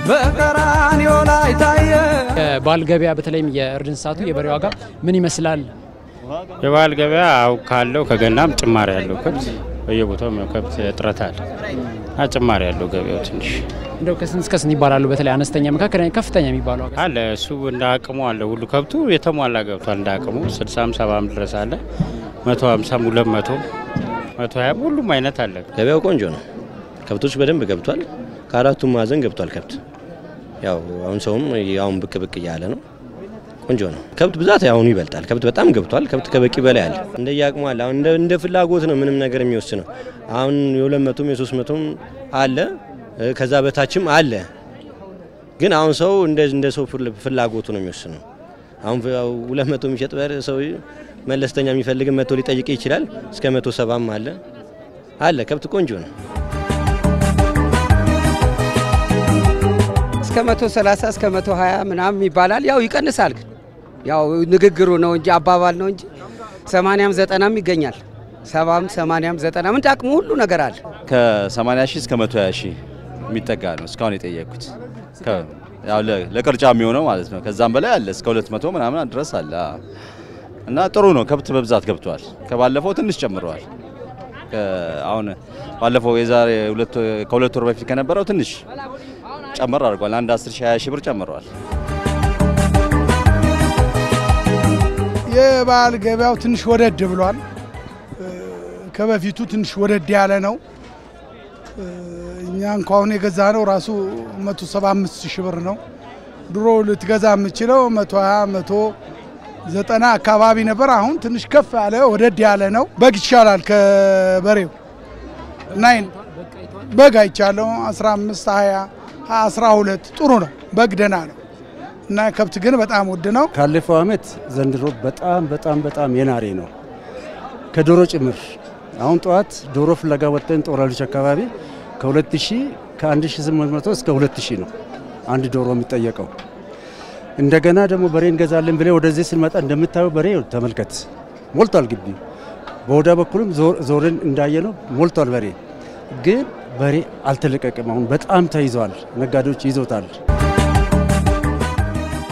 በቀራንዮ ላይ ታየ ባል ገበያ በተለይም የእርድ እንስሳቱ የበሬ ዋጋ ምን ይመስላል? የባል ገበያ አው ካለው ከገናም ጭማሪ ያለው ከብት በየቦታው ከብት እጥረት አለ። ጭማሪ ያለው ገበያው ትንሽ እንደው ከስንት እስከ ስንት ይባላሉ? በተለይ አነስተኛ መካከለኛ ከፍተኛ የሚባለው አለ። እሱ እንደ አቅሙ አለ። ሁሉ ከብቱ የተሟላ ገብቷል። እንደ አቅሙ 60 70 ድረስ አለ። 150 200 120 ሁሉም አይነት አለ። ገበያው ቆንጆ ነው። ከብቶች በደንብ ገብቷል። ከአራቱም ማዕዘን ገብቷል ከብት። ያው አሁን ሰውም ያው ብቅ ያለ ነው። ቆንጆ ነው። ከብት ብዛት ያው ይበልጣል። ከብት በጣም ገብቷል። ከብት ከበቂ በላይ አለ። እንደያቅሙ አለ። አሁን እንደ ፍላጎት ነው ምንም ነገር የሚወስነው። አሁን የ200 የ300 አለ። ከዛ በታችም አለ። ግን አሁን ሰው እንደ ሰው ፍላጎቱ ነው የሚወስነው። አሁን 200 የሚሸጥ በር ሰው መለስተኛ የሚፈልግ መቶ ሊጠይቅ ይችላል። እስከ 170ም አለ። ከብት ቆንጆ ነው። እስከ 130 እስከ 120 ምናምን ይባላል። ያው ይቀንሳል። ያው ንግግሩ ነው እንጂ አባባል ነው እንጂ 80 90 ይገኛል። 70 80 90 ምን ታቅሙ ሁሉ ነገር አለ። ከ80 ሺህ እስከ 120 ሺህ የሚጠጋ ነው እስካሁን የጠየቁት። ያው ለቅርጫ የሚሆነው ማለት ነው። ከዛም በላይ አለ እስከ 200 ምናምን ድረስ አለ። እና ጥሩ ነው። ከብት በብዛት ገብቷል። ከባለፈው ትንሽ ጨምሯል። አሁን ባለፈው የዛሬ ከሁለት ወር በፊት ከነበረው ትንሽ ጨመር አድርጓል። አንድ 10 ሺህ 20 ሺህ ብር ጨምሯል። የባል ገበያው ትንሽ ወደድ ብሏል። ከበፊቱ ትንሽ ወደድ ያለ ነው። እኛ እንኳን የገዛነው ራሱ 175 ሺህ ብር ነው። ድሮ ልትገዛ የምችለው 120 190 አካባቢ ነበር። አሁን ትንሽ ከፍ ያለ ወደድ ያለ ነው። በግ ይሻላል ከበሬው እና በግ አይቻለው 15 20 12 ጥሩ ነው። በግ ደህና ነው እና ከብት ግን በጣም ውድ ነው። ካለፈው አመት ዘንድሮ በጣም የናሬ ነው ከዶሮ ጭምር። አሁን ጧት ዶሮ ፍለጋ ወጥተን ጦራልች አካባቢ ከ2000 ከ1800 እስከ 2000 ነው አንድ ዶሮ የሚጠየቀው። እንደገና ደግሞ በሬ እንገዛለን ብለ ወደዚህ ስንመጣ እንደምታዩ በሬ ተመልከት ሞልቷል ግቢ። በወዳ በኩልም ዞርን እንዳየነው ሞልቷል በሬ። ግን በሬ አልተለቀቀም። አሁን በጣም ተይዟል። ነጋዴዎች ይዞታል።